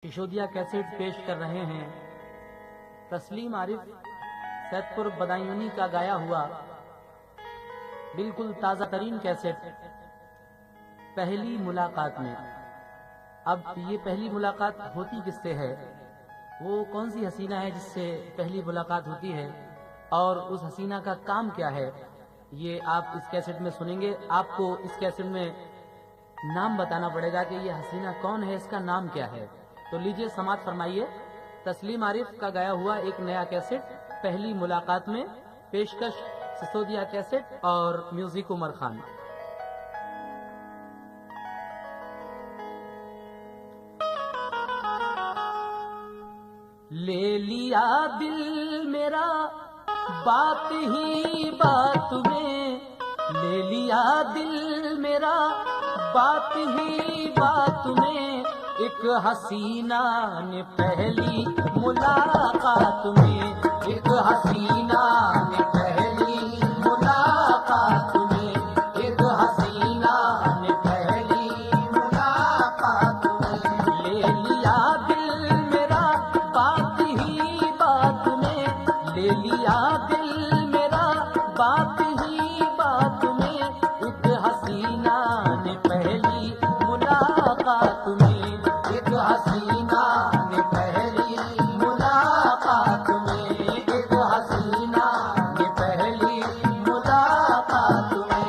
Sisodia cassette पेश कर रहे हैं तस्लीम आरिफ सैदपुर बदायूनी का गाया हुआ बिल्कुल ताज़ा तरीन कैसेट पहली मुलाकात में। अब ये पहली मुलाकात होती किससे है, वो कौन सी हसीना है जिससे पहली मुलाकात होती है और उस हसीना का काम क्या है, ये आप इस कैसेट में सुनेंगे। आपको इस कैसेट में नाम बताना पड़ेगा कि ये हसीना कौन है, इसका नाम क्या है। तो लीजिए समात फरमाइए तस्लीम आरिफ का गाया हुआ एक नया कैसेट पहली मुलाकात में, पेशकश सिसोदिया कैसेट और म्यूजिक उमर खान। ले लिया दिल मेरा बात ही बात में, ले लिया दिल मेरा बात ही बात में, एक हसीना ने पहली मुलाकात में, एक हसीना ने पहली मुलाकात में, एक हसीना ने पहली मुलाकात में, ले लिया दिल मेरा बात ही बात में, ले लिया दिल मेरा बात ही बात में, एक हसीना ने पहली मुलाकात में, एक हसीना ने पहली मुलाकात में, एक हसीना ने पहली मुलाकात में।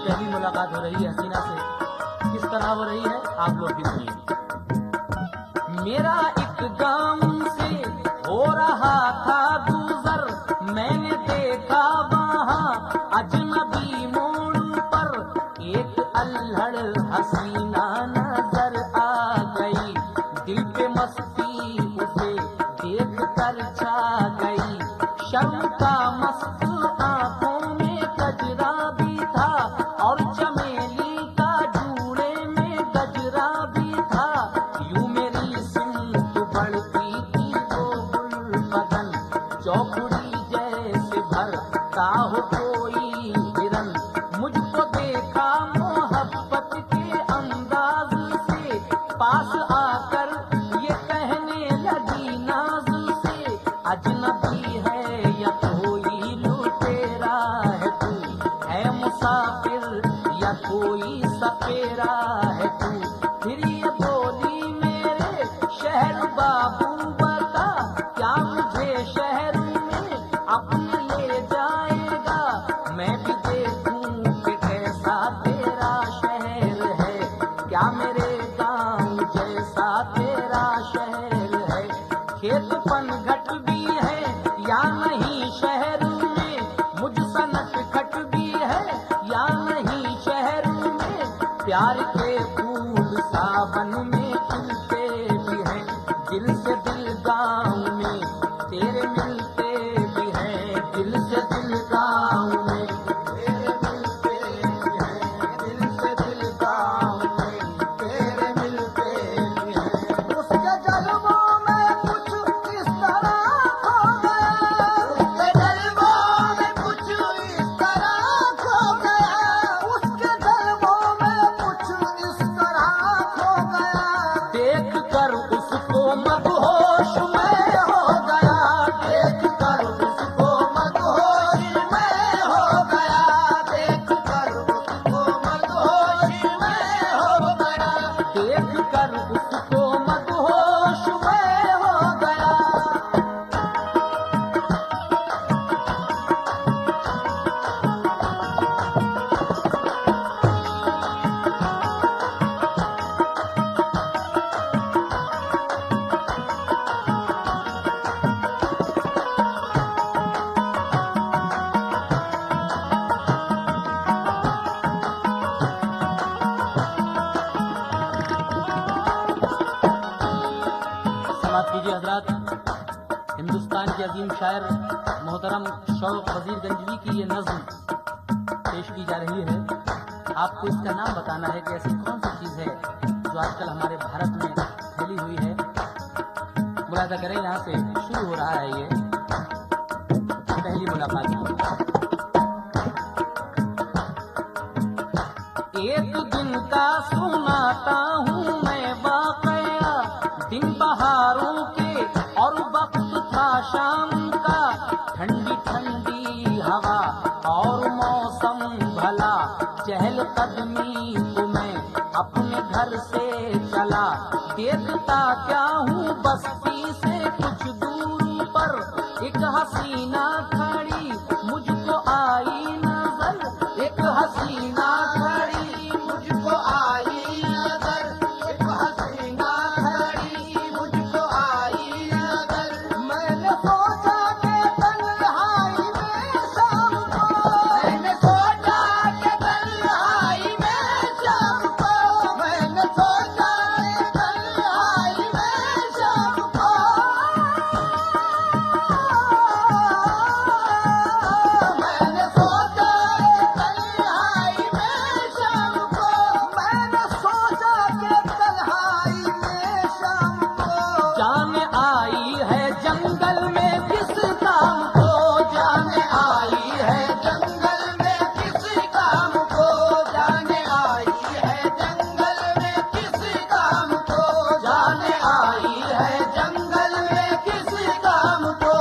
पहली मुलाकात हो रही है हसीना से, किस तरह हो रही है आप लोग भी सुनिए। मेरा एक गांव से हो रहा था गुजर, मैंने देखा वहां अजनबी मोड़ पर एक अल्हड़ हसीना नजर आ गई, दिल पे मस्ती उसे देख कर छा गई, शर्म का मस्त आंखों में गजरा भी था और चमेली का जूड़े में गजरा भी था, यूं मेरी सिमत बढ़ती थी वो गुलबदन, चौकड़ी जैसे भरता हो कोई हिरन, मुझको देखा मोहब्बत के अंदाज से, पास आकर ये कहने लगी नाज से, अजनबी है या कोई लुटेरा है तू, है मुसाफिर या कोई सपेरा है तू, फिर ये बोली मेरे शहर बाबू बता, क्या मुझे शहर में अपने ले जाएगा, मैं भी देखूं कि कैसा तेरा शहर है, क्या मेरे गांव जैसा तेरा शहर है, खेत पनघट भी है या नहीं शहर में, मुझ सनक खट भी है या नहीं शहर में, प्यार के फूल सावन में खिलते भी हैं, दिल से दिल गाँव में तेरे मिलते भी हैं, दिल से दिल गाँव में तेरे मिलते भी हैं, दिल से दिल गाँव में तेरे मिलते भी हैं। उसके जलवों में कुछ इस तरह खो गया, उसके जलवों में कुछ इस तरह खो गया, उसके जलवों में कुछ इस तरह खो गया, देख कर उसको मदहोश में हो गया, देख कर उसको मदहोश में हो गया, देख कर उसको मदहोश में हो गया, देख कर उसको मदहोश में हो गया। समाप्त कीजिए हजरात। हिंदुस्तान के अजीम शायर मोहतरम शौक वजीर गंजवी की ये नज्म पेश की जा रही है। आपको इसका नाम बताना है कि ऐसी कौन सी चीज़ है जो आजकल हमारे भारत में फैली हुई है। मुलाजा करें, यहाँ से शुरू हो रहा है ये पहली मुलाकात। एक दिन का सुनाता हूँ मैं वाकया, दिन बहारों के और वक्त था शाम का, ठंडी ठंडी हवा और मौसम भला, चहल कदमी तुम्हें अपने घर से चला, देखता क्या हूँ बस्ती से कुछ दूर पर, एक हसीना खड़ी मुझको आई नजर, एक हसीना खड़ी मुझको आई नजर, एक हसीना खड़ी मुझको आई नजर। मैंने सोचा कि तन्हाई में शाम को, मैंने सोचा कि तन्हाई में शाम को, मैंने सोचा कि तन्हाई में शाम को, मैंने सोचा कि तन्हाई में शाम को, मैंने सोचा कि तन्हाई में शाम को। जान आई है जंगल में किस काम को, जाने आई है जंगल में किसी काम को, जाने आई है जंगल में किसी काम को, जाने आई है जंगल में किसी काम को।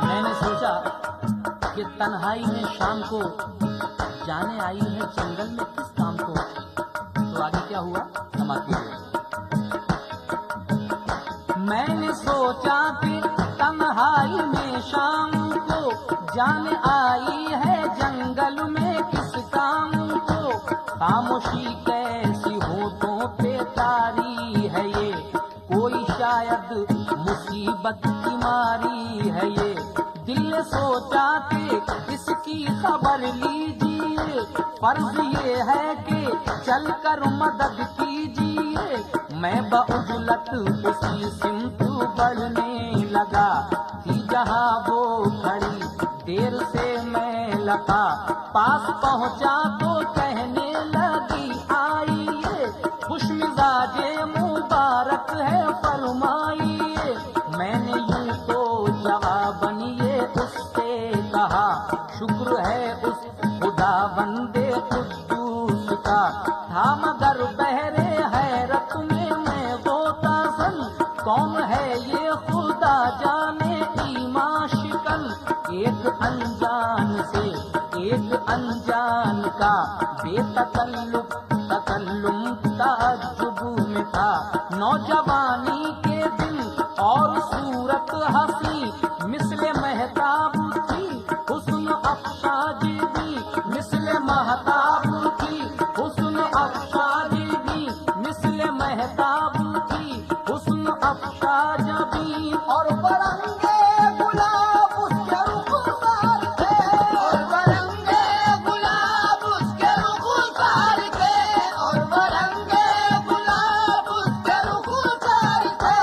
मैंने सोचा कि तन्हाई में शाम को, जाने आई है जंगल में किस काम को। तो आगे क्या हुआ, समाप्त कीजिए। मैंने सोचा कि तन्हाई में शाम को, जाने आई है जंगल में किस काम को, खामोशी कैसी होठों पे तारी है ये, कोई शायद मुसीबत की मारी है ये, दिल ने सोचा कि इसकी खबर लीजिए, फर्ज ये है कि चलकर मदद कीजिए। मैं बउजलत उसी सिमत बढ़ने लगा, थी जहाँ वो खड़ी देर से मैं लगा, पास पहुँचा तो कहने लगी आइए, खुश मिजाजे मुबारक है फरमाइए। मैंने यूं तो जवाबन ये उससे कहा, शुक्र है उस खुदा बंदे कुद्दूस का, था मगर बहरे हैरत में मैं गोता सन, कौन है ये खुदा जाने ईमान शिकन। एक अनजान से एक अनजान का बेतकल्लुफ तकल्लुम ताज्जुब में था, नौजवानी के दिन और सूरत हंसी, मिसले महताब थी हुस्न अफसाजी भी, मिसले महताब थी हुस्न अफसाजी भी, मिसले महताब थी हुस्न अफसाजी भी। और बरंगे गुलाब उसके रुखसार थे, और बरंगे गुलाब उसके रुखसार थे, और बरंगे गुलाब उसके रुखसार थे।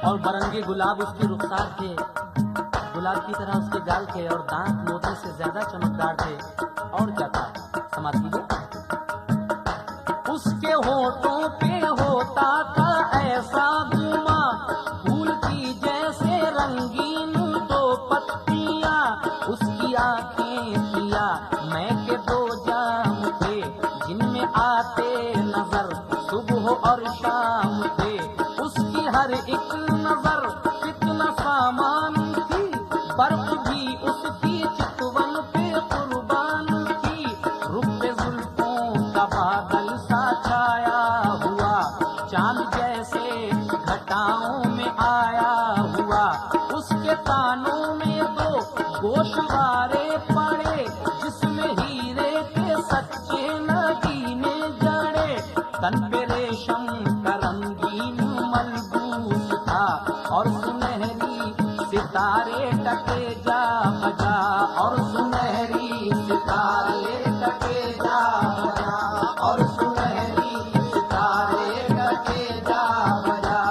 और बरंगे गुलाब उसके रुखसार थे, गुलाब की तरह उसके गाल थे, और दांत मोती से ज्यादा चमकदार थे। और क्या था, समाज कीजिए। उसके होठों पे होता था ऐसा गुमा, फूल की जैसे रंगीन दो पत्तियां। उसकी आंखें पिया मैं के दो जाम थे, जिनमें आते नजर सुबह और शाम थे। उसकी हर एक नजर कितना सामान थी, बर्फ भी उसकी चितवन पे कुर्बान थी। रुख पे जुल्फों का बादल सा छाया हुआ, चांद जैसे घटाओं में आया हुआ। उसके कानों में दो गोशवारे पड़े, जिसमें हीरे के सच्चे नगीने जड़े। तन पे रेशम का रंगीन मलबूस था, और सुनहरी सितारे टके जा बजा, और सुनहरी सितारे टके जा बजा, और सुनहरी सितारे टके जा बजा।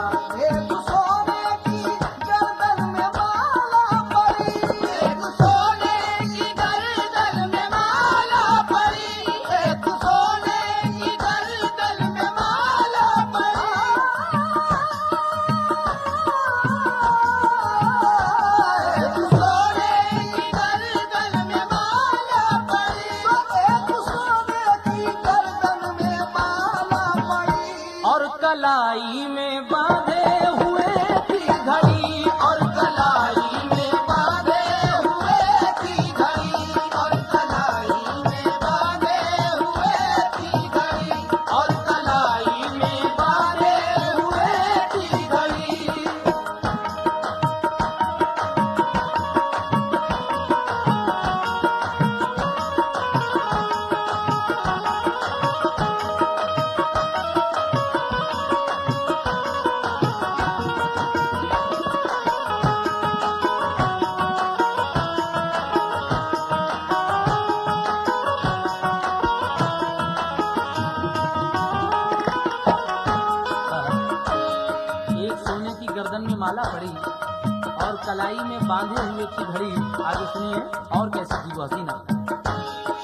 एक सोने की गर्दन में माला पड़ी, एक सोने की गर्दन में माला पड़ी, एक सोने की गर्दन में माला पड़ी। एक सोने की गर्दन में माला पड़ी, एक सोने की गर्दन में माला पड़ी। और कलाई में बांधे हुए थी घड़ी, और कलाई में बांधे हुए थी घड़ी, और कलाई में बांधे हुए थी घड़ी, और कलाई में बांधे हुए थी घड़ी। एक सोने की गर्दन में माला पड़ी, और कलाई में बांधे हुए थी घड़ी। आगे सुनिए, और कैसी थी वो हसीना।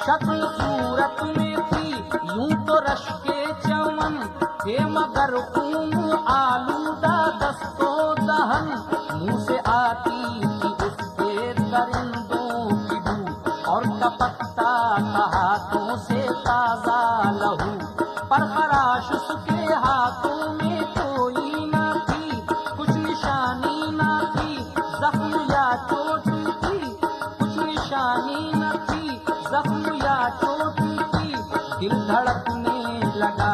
शक्ल सूरत में थी यूं तो रश के चमन थे, मगर खून आलूदा दस्तों दहन। मुंह से आती थी उसके दरिंदों की बू, और टपकता था हाथों से ताजा लहू। पर खराश उसके हाथों में कोई न थी, कुछ निशानी न थी, जख्म या चोट थी, कुछ निशानी न थी, जख्म या चोट थी। दिल धड़कने लगा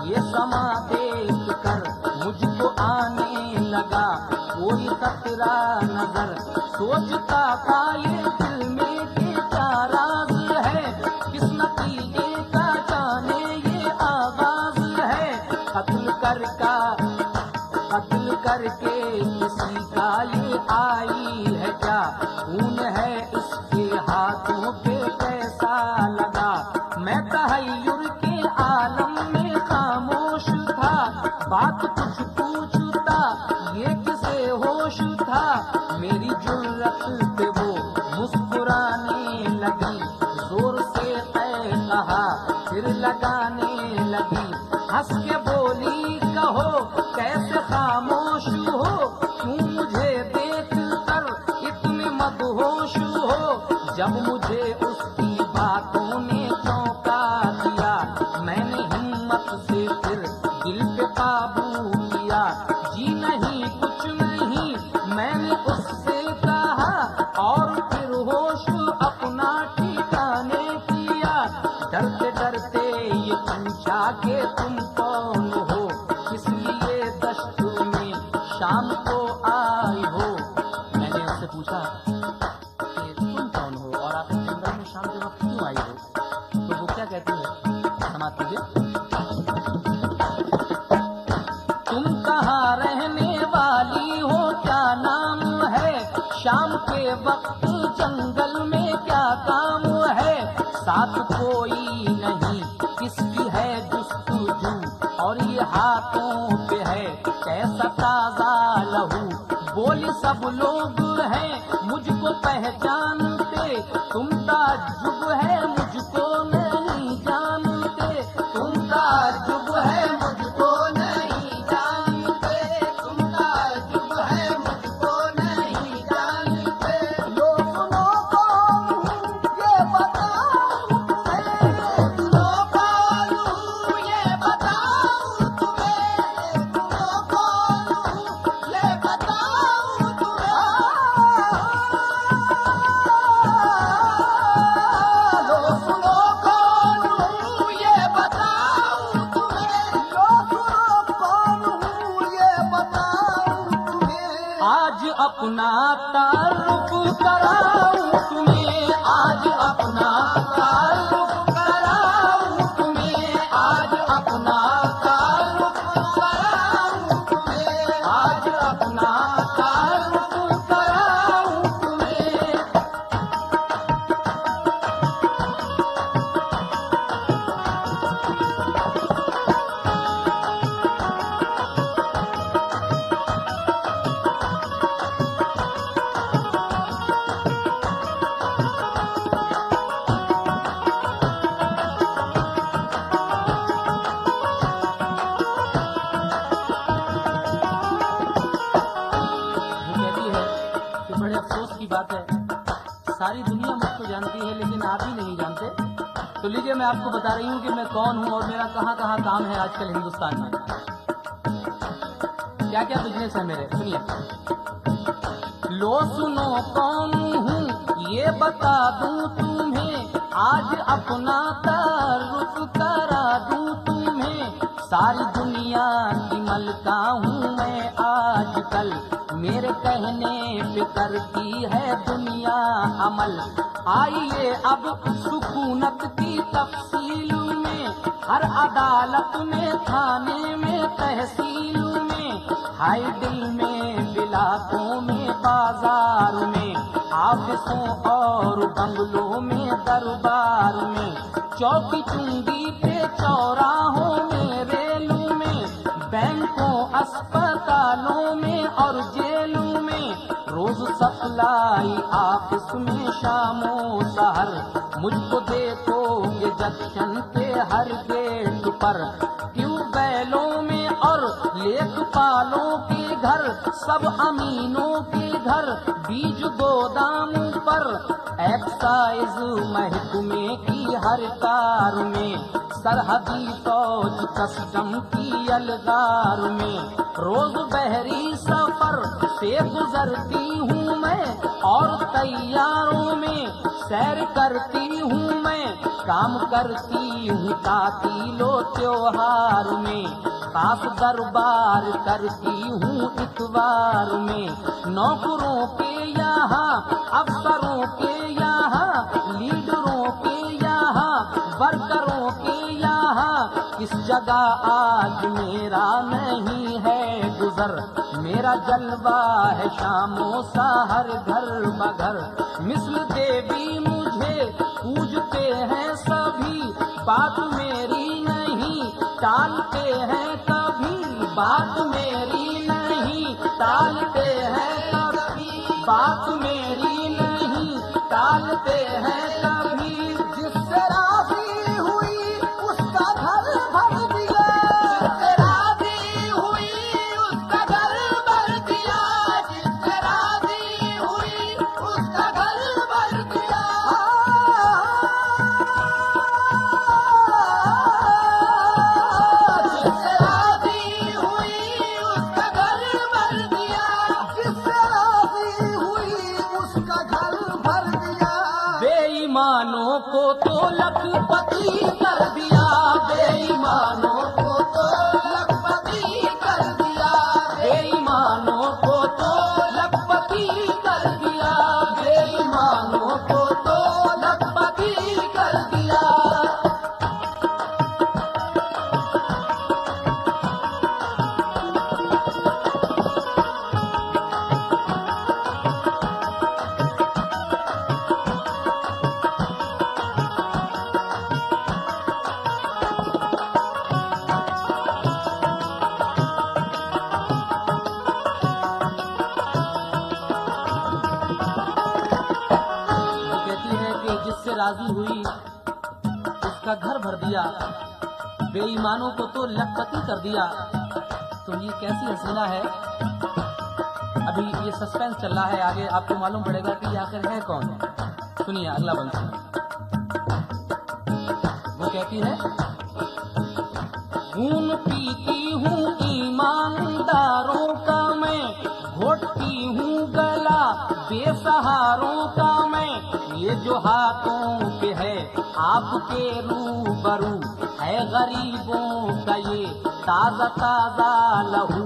ये समा देख कर, मुझको आने लगा कोई खतरा नजर। सोचता था ये दिल में कि क्या राज है, किस नतीजे का जाने ये आगाज है। कत्ल करके किसी का ये आई है क्या, खून है इसके हाथों पे कैसा लगा। मैं तहय्युर के आलम में खामोश था, बात कुछ पूछता ये किसे होश था। मेरी जुर्रत पे वो मुस्कुराने लगी, जोर से तय कहा फिर लगाने लगी। हंस के बोली कहो कैसे खामोश हो, क्यों मुझे देख कर इतने मदहोश हो। जब मुझे उसकी बातों ने चौंका दिया, मैंने हिम्मत से फिर दिल पे काबू किया। जी नहीं कुछ नहीं मैंने उससे कहा, और फिर होश अपना ठिकाने किया। डरते डरते ये पूछा कि तुम कौन हो, किस लिए दश्त में शाम को आई हो। मैंने उससे पूछा कि तुम कौन हो, और आप जंगल में शाम के वक्त क्यों आई हो। तो वो क्या कहती है, समाप्त कीजिए। तुम कहाँ रहने वाली हो, क्या नाम है, शाम के वक्त जंगल में क्या काम है। साथ कोई नहीं किसकी है जुस्तजू, और ये हाथों पे है कैसा ताजा लहू। बोली सब लोग हैं मुझको पहचानते, तुम ताज्जुब है मुझको नहीं जानते, तुम ताज्जुब है मुझको नहीं जानते, तुम ताज्जुब है मुझको नहीं जानते। लो सुनो कौन हूँ ये बताऊं तुम्हें, लो कौन हूँ ये बताऊं तुम्हें, लो कौन हूँ ये बताऊं तुम्हें। लो सुनो कौन हूँ ये बताऊं तुम्हें, लो सुनो कौन हूँ ये बताऊं तुम्हें। आज अपना तारुफ कराऊं तुम्हें, आज अपना तारुफ कराऊं तुम्हें, आज अपना तारुफ कराऊं तुम्हें, आज अपना तारुफ कराऊं तुम्हें। वो कहती है कि बड़े अफसोस की बात है, सारी दुनिया मुझको जानती है लेकिन आप ही नहीं जानते। तो लीजिए मैं आपको बता रही हूँ कि मैं कौन हूँ और मेरा कहाँ कहाँ काम है आजकल हिंदुस्तान में, क्या क्या बिजनेस है मेरे, सुनिए। लो सुनो कौन हूँ ये बता दूँ तुम्हें, आज अपना तारुफ करा दूँ तुम्हें। सारी दुनिया की मलका हूँ मैं आजकल, मेरे कहने पे करती है दुनिया अमल। आइए अब सुकूनत की तफसील में, हर अदालत में, थाने में, तहसील में, हाई दिल में, बिलाकों में, बाजार में, ऑफिसों और बंगलों में, दरबार में, चौकी चुंगी पे, चौराहों में, रेलों में, बैंकों, अस्पतालों में और जेलों में, रोज सप्लाई ऑफिस में, शामों सहर मुझको देखोगे जंक्शन पे, हर गेट पर, ट्यूबवेलों में और लेखपालों के घर, सब अमीनों के घर, बीज गोदामों पर, एक्साइज महकमे की हर कार में, सरहदी फौज कस्टम की अलगार में, रोज बहरी सफर से गुजरती हूँ मैं, और तैयारों में सैर करती हूँ मैं, काम करती हूँ तातीलो त्योहार में, खास दरबार करती हूँ इतवार में, नौकरों के यहाँ, अफसरों के यहाँ, लीडरों के यहाँ, वर्करों के यहाँ, किस जगह आज मेरा नहीं है गुजर, मेरा जलवा है शामों सा हर घर बघर। मिस्ल देवी मुझे पूजते हैं सभी, बात मेरी नहीं टालते हैं कभी, बात मेरी नहीं टालते हैं कभी, बात मेरी नहीं टालते हैं कभी। जिससे राजी हुई उसका घर भर दिया, जिससे राजी हुई उसका घर भर दिया, जिससे राजी हुई उसका घर भर दिया। जिससे राजी हुई उसका घर भर दिया, जिससे राजी हुई उसका घर भर दिया। बेईमानों को तो लखपति कर दिया, बेईमानों को तो लखपति कर दिया, बेईमानों को तो लखपति कर दिया, बेईमानों को तो लखपति कर दिया। राजी हुई, उसका घर भर दिया, बेईमानों को तो लखपति कर दिया। तो ये कैसी हसीना है। अभी ये सस्पेंस चल रहा है, आगे आपको मालूम पड़ेगा कि ये आखिर है कौन। सुनिए अगला बंद सुनिए। वो कहती है, खून पीती हूँ ईमानदारों का मैं, घोटती हूँ गला बेसहारों का मैं। ये जो हाथों पे है आपके रूबरू, है गरीबों का ये ताजा ताजा लहू।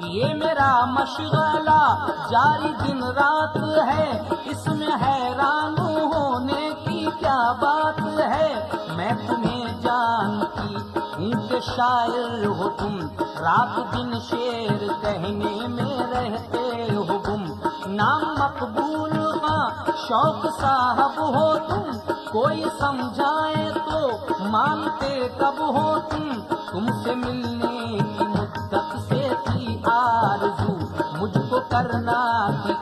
ये मेरा मशगला जारी दिन रात है, इसमें हैरान होने की क्या बात है। मैं तुम्हें जानती हूँ कि शायर हो तुम, रात दिन शेर कहने में रहते हो गुम। नाम मकबूल का शौक साहब हो तुम, कोई समझाए तो मानते कब हो तुम। तुमसे मिलने की मुद्दत से थी आरज़ू, मुझको करना थी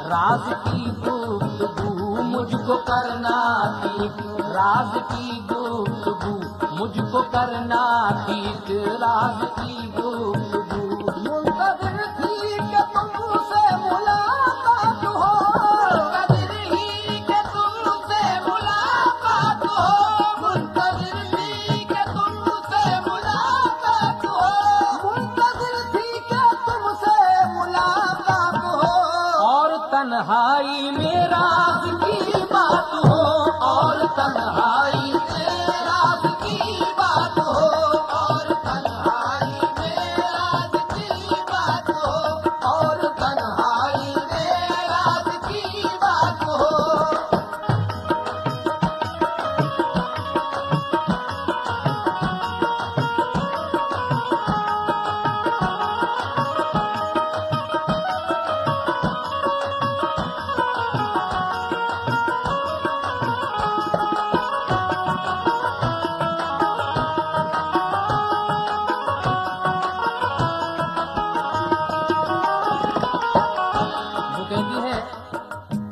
राज की गुफ्तगू। मुझको करना थी राज की गुफ्तगू, मुझको करना थी राज की गुफ्तगू। मुंतज़िर थी कि तुमसे मुलाकात हो, मुंतज़िर ही कि तुमसे मुलाकात हो, मुंतज़िर थी कि तुमसे मुलाकात हो, मुंतज़िर थी कि तुमसे मुलाकात हो। और तन्हाई में राज की बात हो, और तन्हाई में राज की बात हो, और तन्हाई में राज की बात हो, और तन्हाई में राज की बात हो। वो कहती है,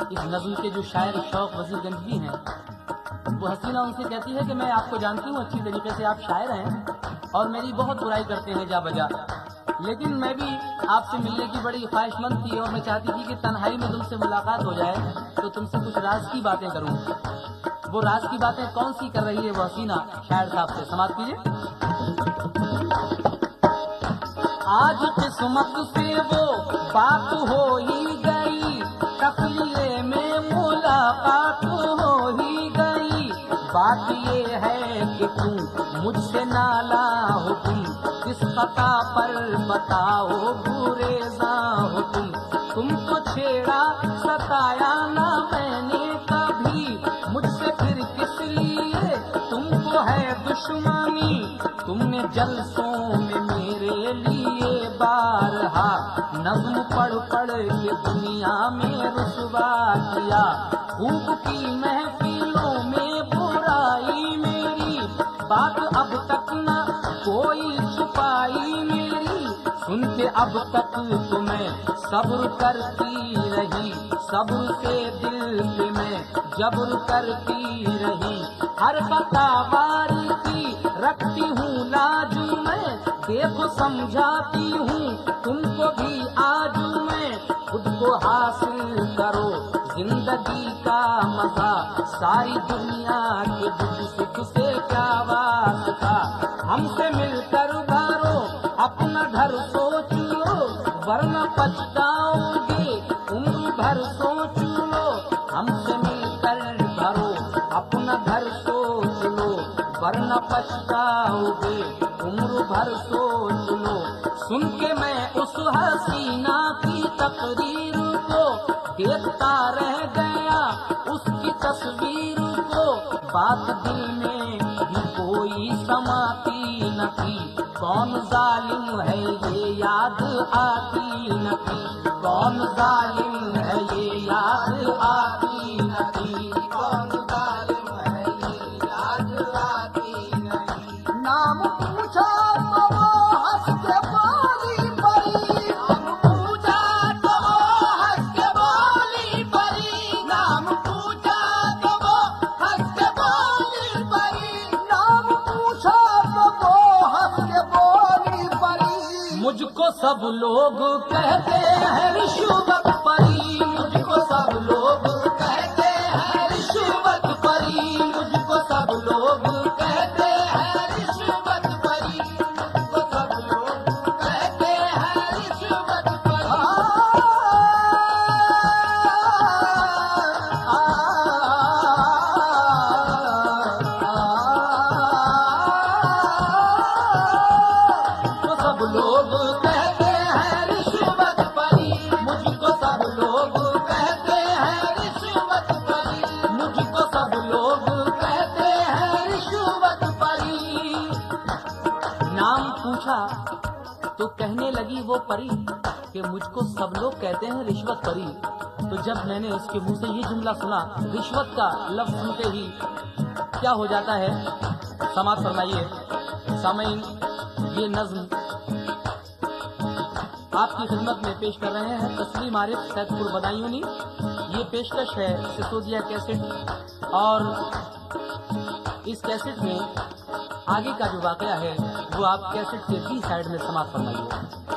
इस नज़्म के जो शायर शौक वजीरगंजवी हैं, वो हसीना उनसे कहती है कि मैं आपको जानती हूँ अच्छी तरीके से, आप शायर हैं और मेरी बहुत बुराई करते हैं जा बजा, लेकिन मैं भी आपसे मिलने की बड़ी ख्वाहिशमंद थी और मैं चाहती थी कि तन्हाई में तुमसे मुलाकात हो जाए तो तुमसे कुछ राज की बातें करूँ। वो राज की बातें कौन सी कर रही है वो हसीना शायर साहब से, समाप्त कीजिए। आज किस्मत से वो बात हो ही गई, तफलीए में मुलाकात हो ही गई। बात ये है कि तू मुझसे नाला हो तुम, किस खता पर बताओ गुरेज़ा हो तुम। तुमको छेड़ा सताया ना मैंने कभी, मुझसे फिर किस लिए तुमको है दुश्मनी। तुमने जलसों में मेरे लिए बारहा नज़्म पढ़ पढ़ के दुनिया में रुसवा किया। खूब की महफिलों में बुराई मेरी, बात अब तक न कोई छुपाई मेरी। सुन के अब तक तुम्हें सब्र करती रही, सब्र से दिल पे मैं जब्र करती रही। हर बतावारी की रखती हूँ लाज मैं, देखो समझाती हूँ तुमको भी आज मैं। खुद को हासिल करो जिंदगी का मजा, सारी दुनिया के दुख सुख से क्या वास्ता। हमसे मिलकर भरो अपना घर सोच लो, वरना पछताओगे उम्र भर सोच लो। हमसे मिलकर भरो अपना घर सोच लो, वरना पछताओगे उम्र भर सोच लो। सुन के मैं उस हसीना की तकरीर को देखता रह गया, उसकी तस्वीर को। बात दिल में भी कोई समाती न थी, कौन जालिम है ये याद आती न थी। कौन जालिम है ये याद आती न थी, कौन जालिम है ये याद आती नहीं। नाम पूछा तो वो हंस के बोली परी, नाम पूछा तो वो हंस के बोली परी, नाम पूछा तो वो हंस के सब लोग कहते हैं रिश्वत परी, मुझको सब लोग कहते हैं रिश्वत परी, मुझको सब लोग कहते हैं रिश्वत परी, मुझको सब लोग कहते हैं रिश्वत परी। तो सब लोग कहते हैं रिश्वत परी, मुझको सब लोग कहते हैं रिश्वत परी, मुझको सब लोग कहते हैं रिश्वत परी। नाम पूछा तो कहने लगी वो परी कि मुझको सब लोग कहते हैं रिश्वत परी। तो जब मैंने उसके मुंह से ये जुमला सुना, रिश्वत का लफ्ज सुनते ही क्या हो जाता है, समाज फरमाइए। सामईन, ये नज्म आपकी खिदमत में पेश कर रहे हैं तस्लीम आरिफ सैदपुर बदायूनी। ये पेशकश है सिसोदिया कैसेट, और इस कैसेट में आगे का जो वाकया है वो आप कैसेट के बी साइड में समाप्त फरमाइए।